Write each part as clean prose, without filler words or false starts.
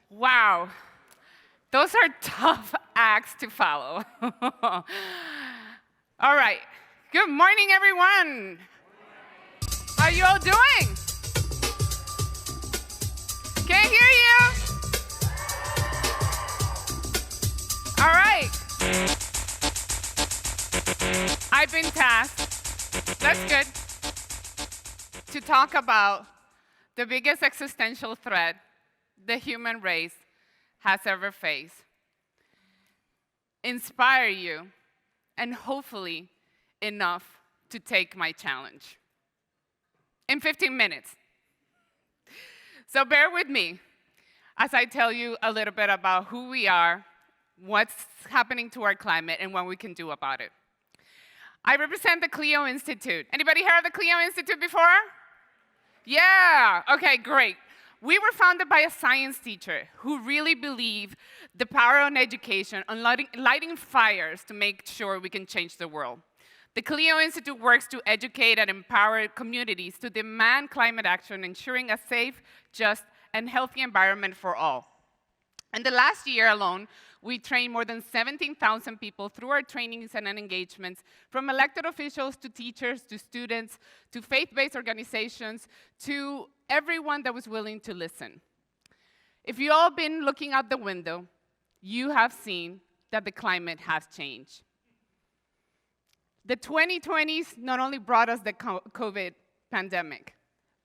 Wow, those are tough acts to follow. All right, good morning, everyone. How are you all doing? Can't hear you. All right. I've been tasked, that's good, to talk about the biggest existential threat the human race has ever faced. Inspire you, and hopefully enough to take my challenge in 15 minutes. So bear with me as I tell you a little bit about who we are, what's happening to our climate, and what we can do about it. I represent the CLEO Institute. Anybody heard of the CLEO Institute before? Yeah, okay, great. We were founded by a science teacher who really believed the power on education, on lighting fires to make sure we can change the world. The CLEO Institute works to educate and empower communities to demand climate action, ensuring a safe, just, and healthy environment for all. In the last year alone, we trained more than 17,000 people through our trainings and engagements, from elected officials to teachers to students to faith-based organizations to everyone that was willing to listen. If you've all been looking out the window, you have seen that the climate has changed. The 2020s not only brought us the COVID pandemic,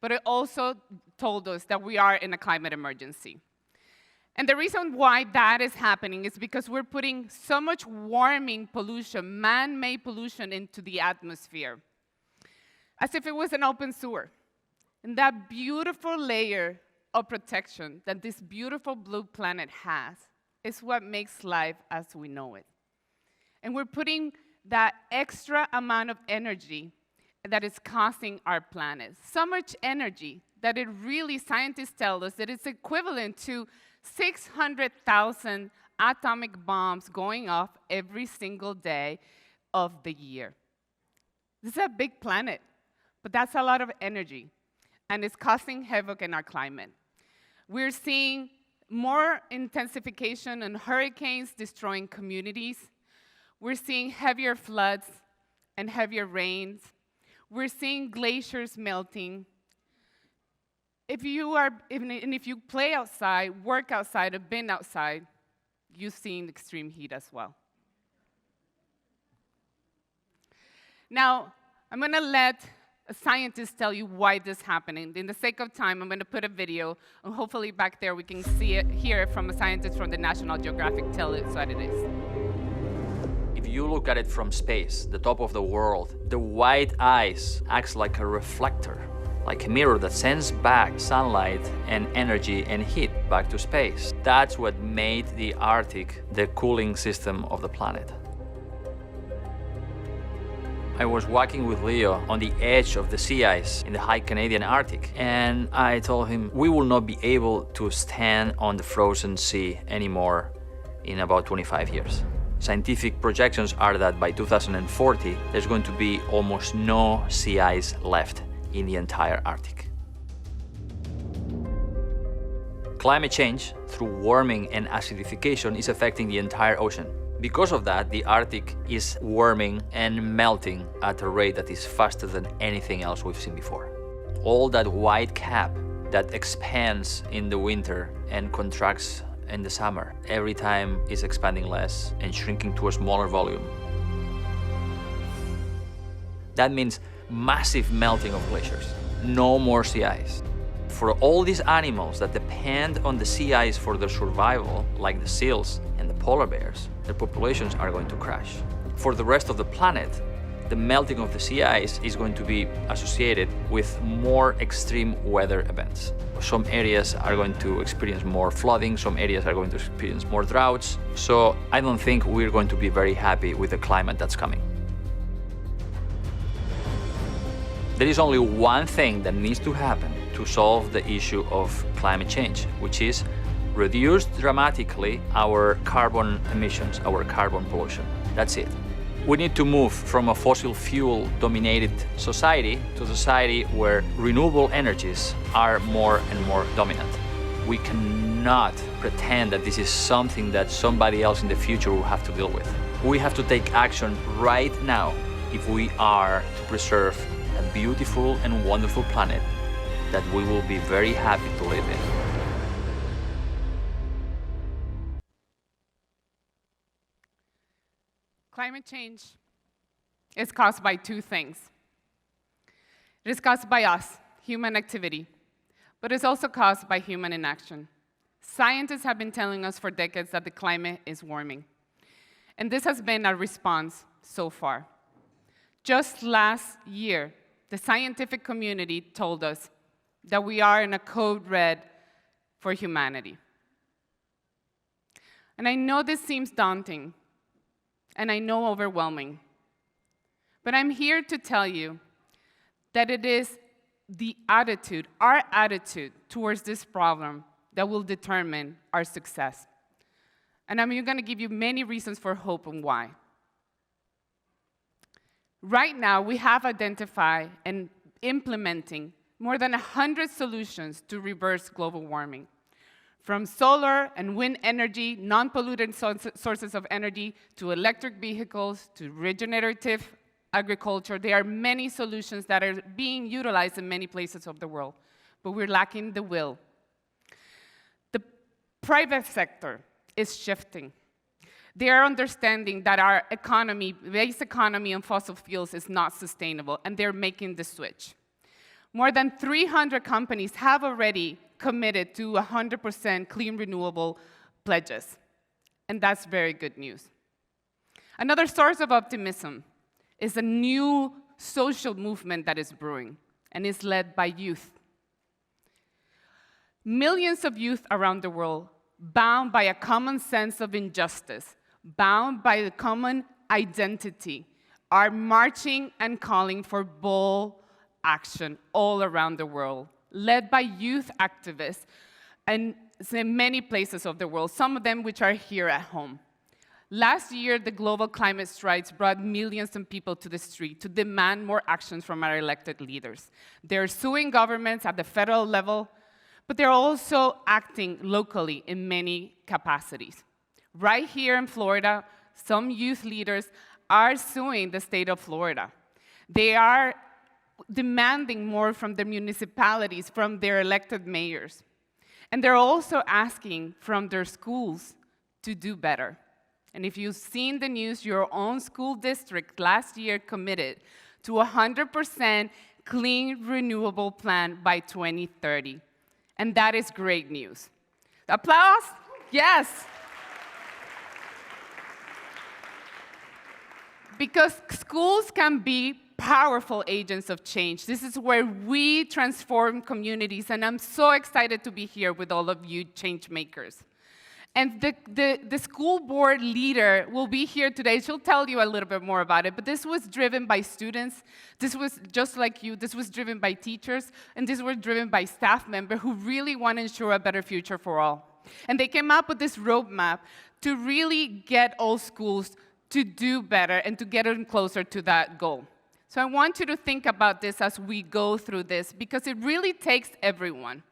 but it also told us that we are in a climate emergency. And the reason why that is happening is because we're putting so much warming pollution, man-made pollution, into the atmosphere, as if it was an open sewer. And that beautiful layer of protection that this beautiful blue planet has is what makes life as we know it. And we're putting that extra amount of energy that is costing our planet. So much energy that it really, scientists tell us, that it's equivalent to 600,000 atomic bombs going off every single day of the year. This is a big planet, but that's a lot of energy, and it's causing havoc in our climate. We're seeing more intensification in hurricanes destroying communities. We're seeing heavier floods and heavier rains. We're seeing glaciers melting. If you play outside, work outside, or been outside, you've seen extreme heat as well. Now, I'm going to let a scientist tell you why this is happening. In the sake of time, I'm going to put a video, and hopefully back there we can see it, hear it from a scientist from the National Geographic tell us what it is. If you look at it from space, the top of the world, the white ice acts like a reflector, like a mirror that sends back sunlight and energy and heat back to space. That's what made the Arctic the cooling system of the planet. I was walking with Leo on the edge of the sea ice in the high Canadian Arctic, and I told him we will not be able to stand on the frozen sea anymore in about 25 years. Scientific projections are that by 2040, there's going to be almost no sea ice left in the entire Arctic. Climate change, through warming and acidification, is affecting the entire ocean. Because of that, the Arctic is warming and melting at a rate that is faster than anything else we've seen before. All that white cap that expands in the winter and contracts in the summer, every time is expanding less and shrinking to a smaller volume. That means massive melting of glaciers, no more sea ice. For all these animals that depend on the sea ice for their survival, like the seals and the polar bears, their populations are going to crash. For the rest of the planet, the melting of the sea ice is going to be associated with more extreme weather events. Some areas are going to experience more flooding, some areas are going to experience more droughts. So I don't think we're going to be very happy with the climate that's coming. There is only one thing that needs to happen to solve the issue of climate change, which is reduce dramatically our carbon emissions, our carbon pollution. That's it. We need to move from a fossil fuel dominated society to a society where renewable energies are more and more dominant. We cannot pretend that this is something that somebody else in the future will have to deal with. We have to take action right now if we are to preserve a beautiful and wonderful planet that we will be very happy to live in. Climate change is caused by two things. It is caused by us, human activity, but it's also caused by human inaction. Scientists have been telling us for decades that the climate is warming, and this has been our response so far. Just last year, the scientific community told us that we are in a code red for humanity. And I know this seems daunting, and I know overwhelming, but I'm here to tell you that it is the attitude, our attitude towards this problem that will determine our success. And I'm going to give you many reasons for hope and why. Right now, we have identified and implementing more than 100 solutions to reverse global warming. From solar and wind energy, non-pollutant sources of energy, to electric vehicles, to regenerative agriculture, there are many solutions that are being utilized in many places of the world, but we're lacking the will. The private sector is shifting. They are understanding that our economy, base economy on fossil fuels is not sustainable, and they're making the switch. More than 300 companies have already committed to 100% clean renewable pledges, and that's very good news. Another source of optimism is a new social movement that is brewing, and is led by youth. Millions of youth around the world, bound by a common sense of injustice, bound by a common identity, are marching and calling for bold action all around the world, led by youth activists and in many places of the world, some of them which are here at home. Last year, the global climate strikes brought millions of people to the street to demand more actions from our elected leaders. They're suing governments at the federal level, but they're also acting locally in many capacities. Right here in Florida, some youth leaders are suing the state of Florida. They are demanding more from the municipalities, from their elected mayors. And they're also asking from their schools to do better. And if you've seen the news, your own school district last year committed to 100% clean, renewable plan by 2030. And that is great news. Applause? Yes. Because schools can be powerful agents of change. This is where we transform communities, and I'm so excited to be here with all of you change makers. And the school board leader will be here today. She'll tell you a little bit more about it, but this was driven by students. This was just like you. This was driven by teachers, and this was driven by staff members who really want to ensure a better future for all. And they came up with this roadmap to really get all schools to do better and to get them closer to that goal. So I want you to think about this as we go through this, because it really takes everyone.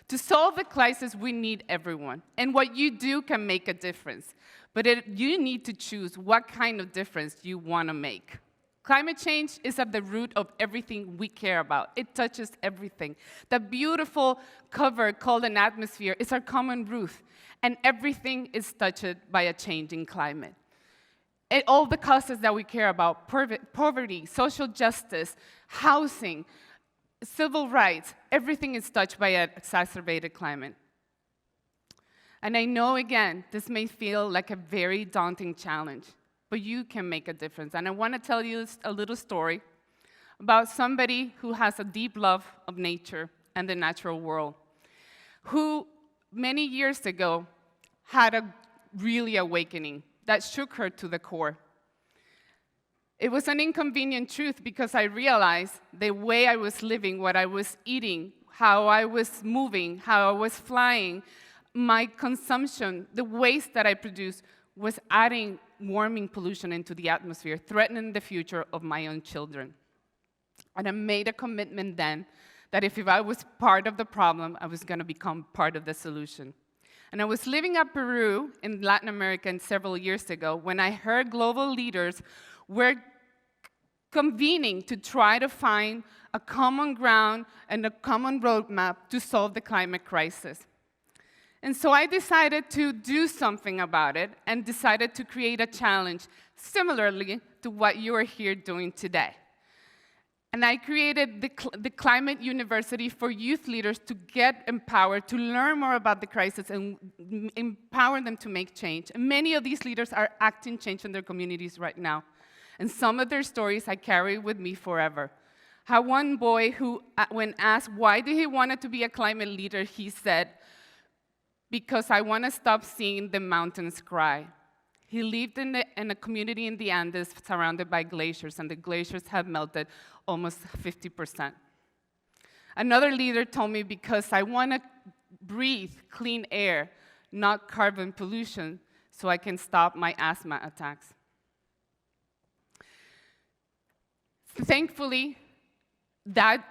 To solve the crisis, we need everyone. And what you do can make a difference. But you need to choose what kind of difference you want to make. Climate change is at the root of everything we care about. It touches everything. The beautiful cover called an atmosphere is our common roof. And everything is touched by a changing climate. And all the causes that we care about, poverty, social justice, housing, civil rights, everything is touched by an exacerbated climate. And I know, again, this may feel like a very daunting challenge, but you can make a difference. And I want to tell you a little story about somebody who has a deep love of nature and the natural world, who many years ago had a really awakening that shook her to the core. It was an inconvenient truth because I realized the way I was living, what I was eating, how I was moving, how I was flying, my consumption, the waste that I produced was adding warming pollution into the atmosphere, threatening the future of my own children. And I made a commitment then that if I was part of the problem, I was going to become part of the solution. And I was living in Peru in Latin America several years ago when I heard global leaders were convening to try to find a common ground and a common roadmap to solve the climate crisis. And so I decided to do something about it and decided to create a challenge similarly to what you are here doing today. And I created the Climate University for youth leaders to get empowered, to learn more about the crisis and empower them to make change. And many of these leaders are acting change in their communities right now. And some of their stories I carry with me forever. How one boy who, when asked why did he want to be a climate leader, he said, "Because I want to stop seeing the mountains cry." He lived in a community in the Andes surrounded by glaciers, and the glaciers have melted almost 50%. Another leader told me, "Because I want to breathe clean air, not carbon pollution, so I can stop my asthma attacks." Thankfully, that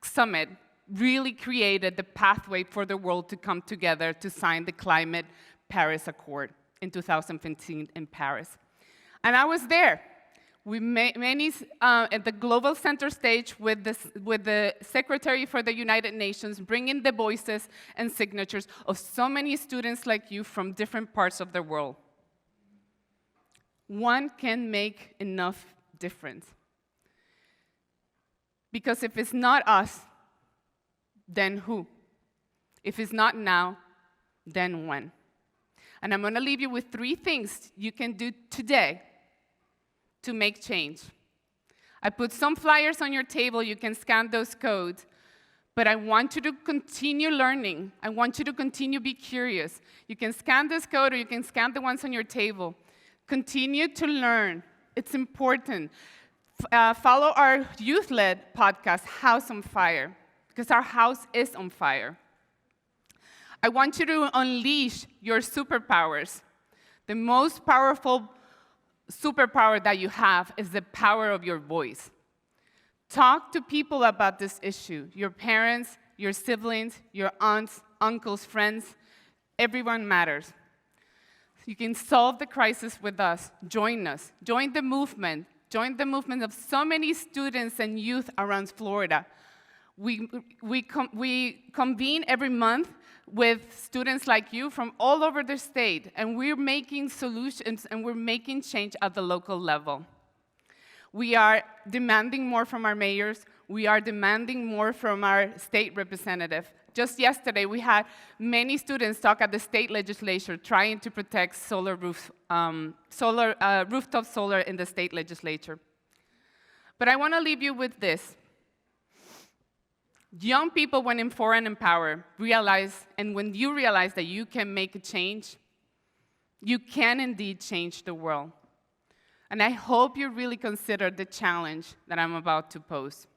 summit really created the pathway for the world to come together to sign the Climate Paris Accord in 2015 in Paris. And I was there. We many at the global center stage with the Secretary for the United Nations, bringing the voices and signatures of so many students like you from different parts of the world. One can make enough difference. Because if it's not us, then who? If it's not now, then when? And I'm going to leave you with 3 things you can do today to make change. I put some flyers on your table. You can scan those codes. But I want you to continue learning. I want you to continue be curious. You can scan this code or you can scan the ones on your table. Continue to learn. It's important. Follow our youth-led podcast, House on Fire, because our house is on fire. I want you to unleash your superpowers. The most powerful superpower that you have is the power of your voice. Talk to people about this issue, your parents, your siblings, your aunts, uncles, friends. Everyone matters. You can solve the crisis with us. Join us. Join the movement. Join the movement of so many students and youth around Florida. We convene every month with students like you from all over the state, and we're making solutions and we're making change at the local level. We are demanding more from our mayors. We are demanding more from our state representative. Just yesterday, we had many students talk at the state legislature trying to protect rooftop solar in the state legislature. But I want to leave you with this. Young people, when informed and empowered, realize, and when you realize that you can make a change, you can indeed change the world. And I hope you really consider the challenge that I'm about to pose.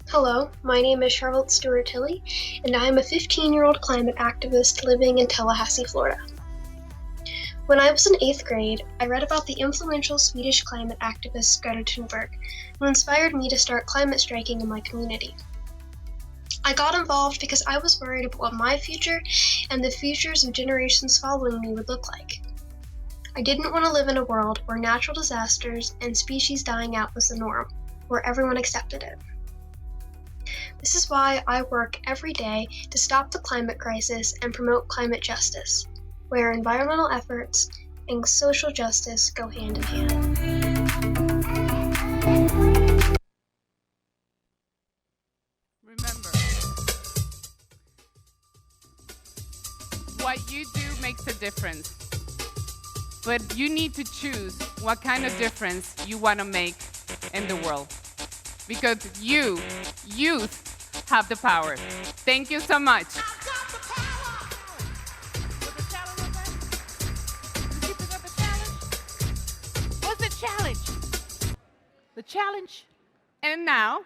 Hello, my name is Charlotte Stewart-Tilley, and I am a 15-year-old climate activist living in Tallahassee, Florida. When I was in 8th grade, I read about the influential Swedish climate activist Greta Thunberg, who inspired me to start climate striking in my community. I got involved because I was worried about what my future and the futures of generations following me would look like. I didn't want to live in a world where natural disasters and species dying out was the norm, where everyone accepted it. This is why I work every day to stop the climate crisis and promote climate justice, where environmental efforts and social justice go hand in hand. Remember, what you do makes a difference, but you need to choose what kind of difference you want to make in the world. Because you, youth, have the power. Thank you so much. What's the challenge? The challenge? And now,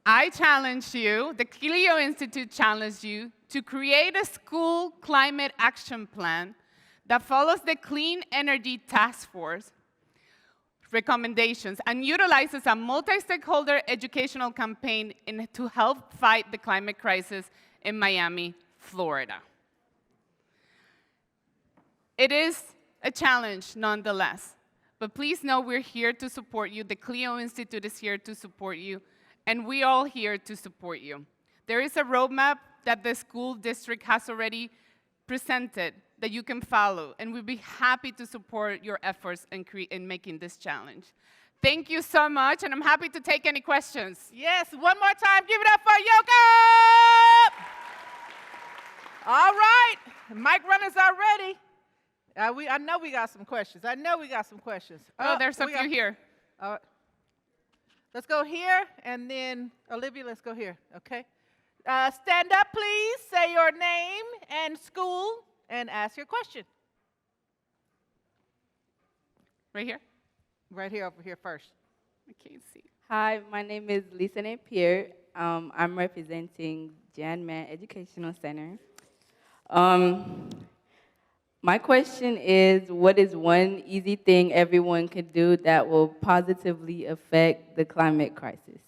I challenge you, the CLEO Institute challenged you to create a school climate action plan that follows the Clean Energy Task Force recommendations and utilizes a multi-stakeholder educational campaign to help fight the climate crisis in Miami, Florida. It is a challenge nonetheless, but please know we're here to support you. The CLEO Institute is here to support you, and we're all here to support you. There is a roadmap that the school district has already presented that you can follow, and we'd be happy to support your efforts in making this challenge. Thank you so much, and I'm happy to take any questions. Yes, one more time, give it up for Yoca! All right, mic runners are ready. I know we got some questions. Oh, there's a few here. Let's go here, and then Olivia, let's go here, okay? Stand up, please, say your name and school, and ask your question. Right here? Right here, over here first. I can't see. Hi, my name is Lisa Napier. I'm representing Jan Mann Educational Center. My question is, what is one easy thing everyone can do that will positively affect the climate crisis?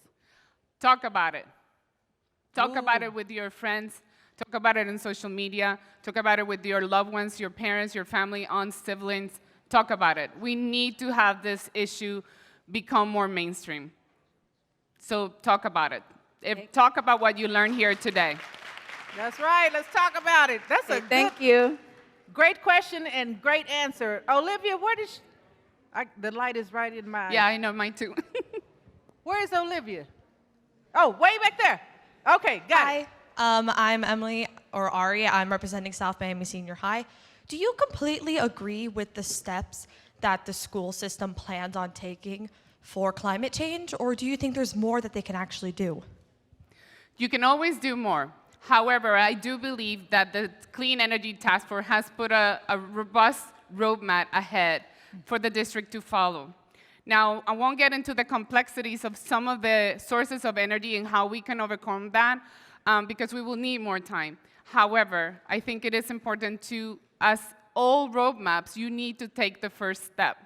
Talk about it. Talk about it with your friends. Talk about it on social media. Talk about it with your loved ones, your parents, your family, aunts, siblings. Talk about it. We need to have this issue become more mainstream. So talk about it. Talk about what you learned here today. That's right, let's talk about it. That's a Thank you. great question and great answer. Olivia, where did the light is right in my... Yeah, I know, mine too. Where is Olivia? Oh, way back there. Okay, got it. I'm Emily, or Ari. I'm representing South Miami Senior High. Do you completely agree with the steps that the school system plans on taking for climate change, or do you think there's more that they can actually do? You can always do more. However, I do believe that the Clean Energy Task Force has put a robust roadmap ahead for the district to follow. Now, I won't get into the complexities of some of the sources of energy and how we can overcome that, because we will need more time. However, I think it is important to, as all roadmaps, you need to take the first step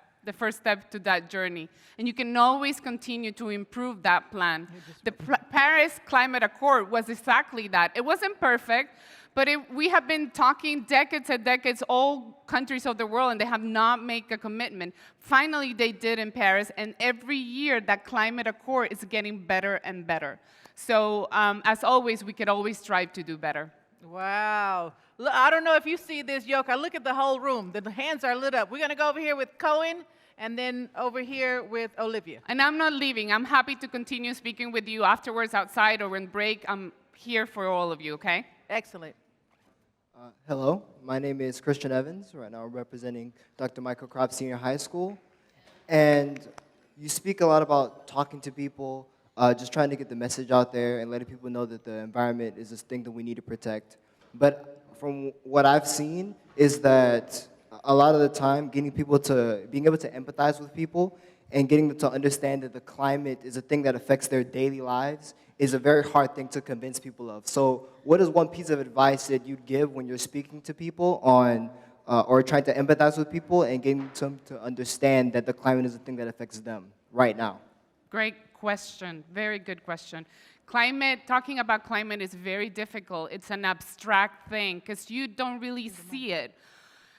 to that journey. And you can always continue to improve that plan. The Paris Climate Accord was exactly that. It wasn't perfect, but we have been talking decades and decades, all countries of the world, and they have not made a commitment. Finally, they did in Paris, and every year that climate accord is getting better and better. So as always, we could always strive to do better. Wow. Look, I don't know if you see this, Yoka. Look at the whole room. The hands are lit up. We're going to go over here with Cohen, and then over here with Olivia. And I'm not leaving. I'm happy to continue speaking with you afterwards outside or in break. I'm here for all of you, okay? Excellent. Hello, my name is Christian Evans. Right now I'm representing Dr. Michael Kropp Senior High School. And you speak a lot about talking to people, just trying to get the message out there and letting people know that the environment is this thing that we need to protect. But from what I've seen is that a lot of the time being able to empathize with people and getting them to understand that the climate is a thing that affects their daily lives is a very hard thing to convince people of. So what is one piece of advice that you'd give when you're speaking to people on, or trying to empathize with people and getting them to understand that the climate is a thing that affects them right now? Great question, very good question. Talking about climate is very difficult. It's an abstract thing because you don't really see it.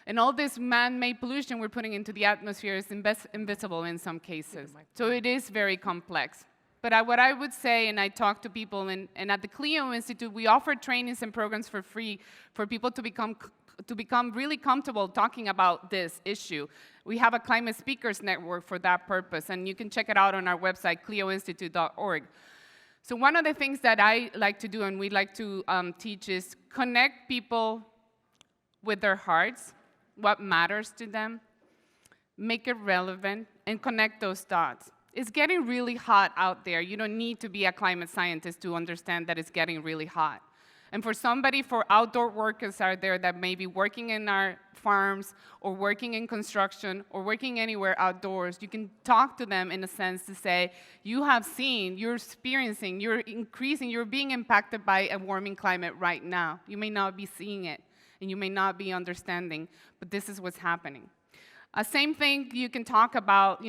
And all this man-made pollution we're putting into the atmosphere is invisible in some cases. So it is very complex. But what I would say, and I talk to people, and at the CLEO Institute, we offer trainings and programs for free for people to become really comfortable talking about this issue. We have a climate speakers network for that purpose, and you can check it out on our website, cleoinstitute.org. So one of the things that I like to do and we like to teach is connect people with their hearts, what matters to them, make it relevant, and connect those dots. It's getting really hot out there. You don't need to be a climate scientist to understand that it's getting really hot. And for outdoor workers out there that may be working in our farms or working in construction or working anywhere outdoors, you can talk to them in a sense to say, you have seen, you're experiencing, you're being impacted by a warming climate right now. You may not be seeing it and you may not be understanding, but this is what's happening. Same thing, you can talk about,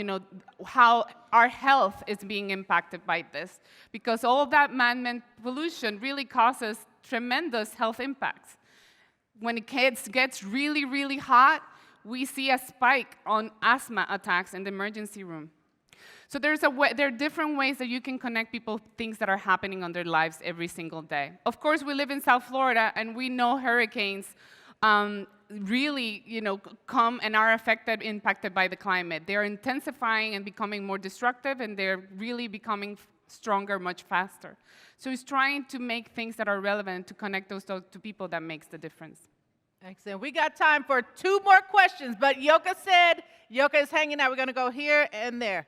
how our health is being impacted by this, because all that man-made pollution really causes tremendous health impacts. When it gets really, really hot, we see a spike on asthma attacks in the emergency room. So there are different ways that you can connect people, things that are happening on their lives every single day. Of course, we live in South Florida, and we know hurricanes really, come and are impacted by the climate. They're intensifying and becoming more destructive, and they're really becoming stronger much faster. So it's trying to make things that are relevant to connect those to people that makes the difference. Excellent. We got time for 2 more questions, but Yoca is hanging out. We're going to go here and there.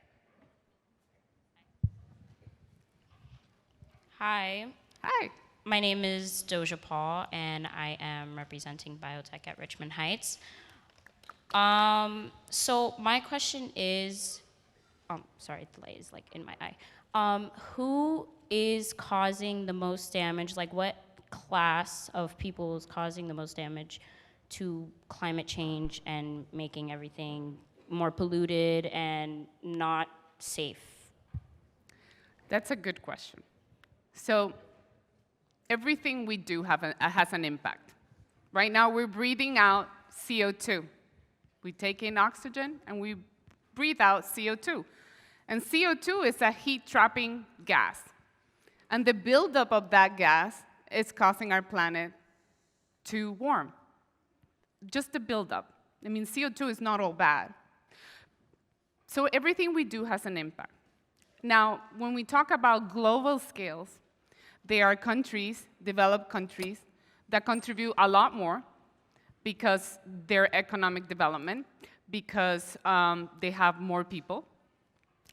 Hi. Hi. My name is Doja Paul, and I am representing biotech at Richmond Heights. So my question is, sorry, the light is like in my eye. Who is causing the most damage? Like, what class of people is causing the most damage to climate change and making everything more polluted and not safe? That's a good question. So everything we do has an impact. Right now, we're breathing out CO2. We take in oxygen, and we breathe out CO2. And CO2 is a heat-trapping gas. And the buildup of that gas is causing our planet to warm. Just the buildup. I mean, CO2 is not all bad. So everything we do has an impact. Now, when we talk about global scales, there are countries, developed countries, that contribute a lot more because their economic development, because they have more people,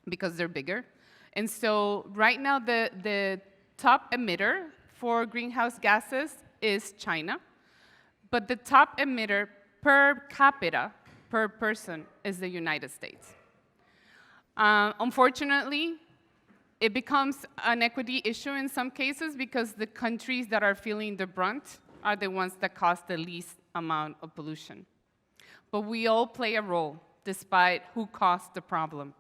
because they're bigger. And so right now, the top emitter for greenhouse gases is China, but the top emitter per capita, per person, is the United States. Unfortunately, it becomes an equity issue in some cases because the countries that are feeling the brunt are the ones that cause the least amount of pollution. But we all play a role, despite who caused the problem.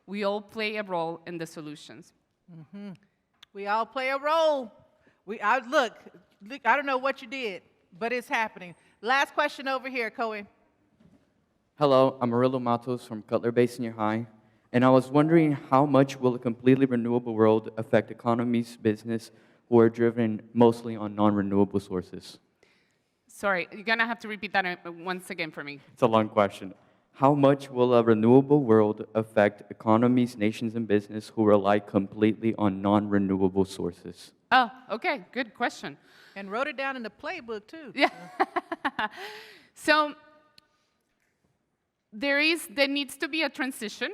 We all play a role in the solutions. Mm-hmm. We all play a role. Look, I don't know what you did, but it's happening. Last question over here, Cohen. Hello, I'm Aurelio Matos from Cutler Bay Senior High, and I was wondering how much will a completely renewable world affect economies, business, who are driven mostly on non-renewable sources? Sorry, you're gonna have to repeat that once again for me. It's a long question. How much will a renewable world affect economies, nations, and business who rely completely on non-renewable sources? Oh, okay, good question. And wrote it down in the playbook, too. Yeah. So there needs to be a transition.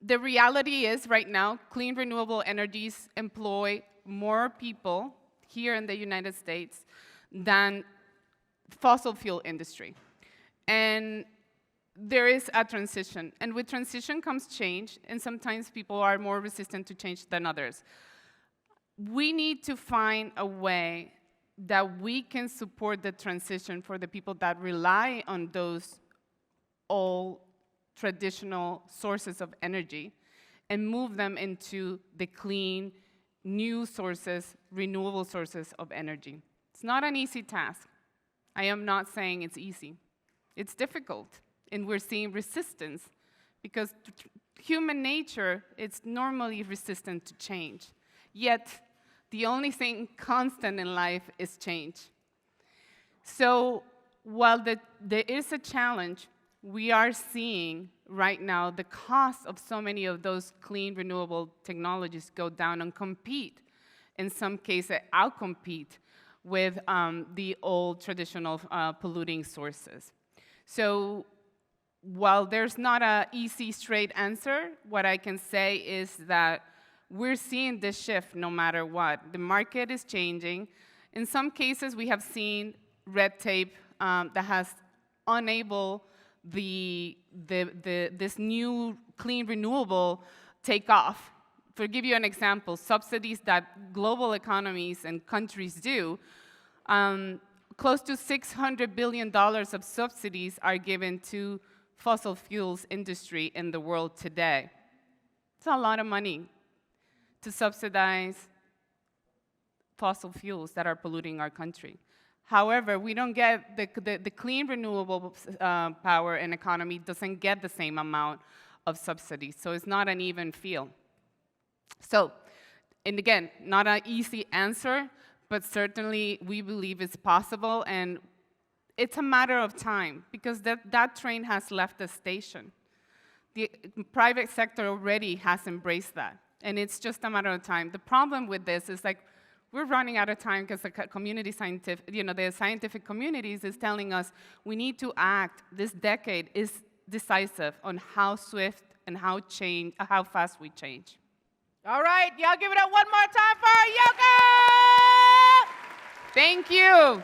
The reality is right now, clean renewable energies employ more people here in the United States than fossil fuel industry. And there is a transition. And with transition comes change, and sometimes people are more resistant to change than others. We need to find a way that we can support the transition for the people that rely on those old traditional sources of energy and move them into the clean, new sources, renewable sources of energy. It's not an easy task. I am not saying it's easy. It's difficult, and we're seeing resistance because human nature is normally resistant to change. Yet, the only thing constant in life is change. So, while there is a challenge, we are seeing right now the cost of so many of those clean, renewable technologies go down and compete, in some cases outcompete, with the old traditional polluting sources. So while there's not an easy, straight answer, what I can say is that we're seeing this shift no matter what. The market is changing. In some cases, we have seen red tape that has enabled this new clean renewable take off. To give you an example, subsidies that global economies and countries do, close to $600 billion of subsidies are given to fossil fuels industry in the world today. It's a lot of money to subsidize fossil fuels that are polluting our country. However, we don't get the clean renewable power and economy doesn't get the same amount of subsidies, so it's not an even field. So, and again, not an easy answer, but certainly we believe it's possible, and it's a matter of time, because that train has left the station. The private sector already has embraced that, and it's just a matter of time. The problem with this is like, we're running out of time because the scientific communities is telling us we need to act. This decade is decisive on how swift and how fast we change. All right, y'all give it up one more time for Yoca! Thank you.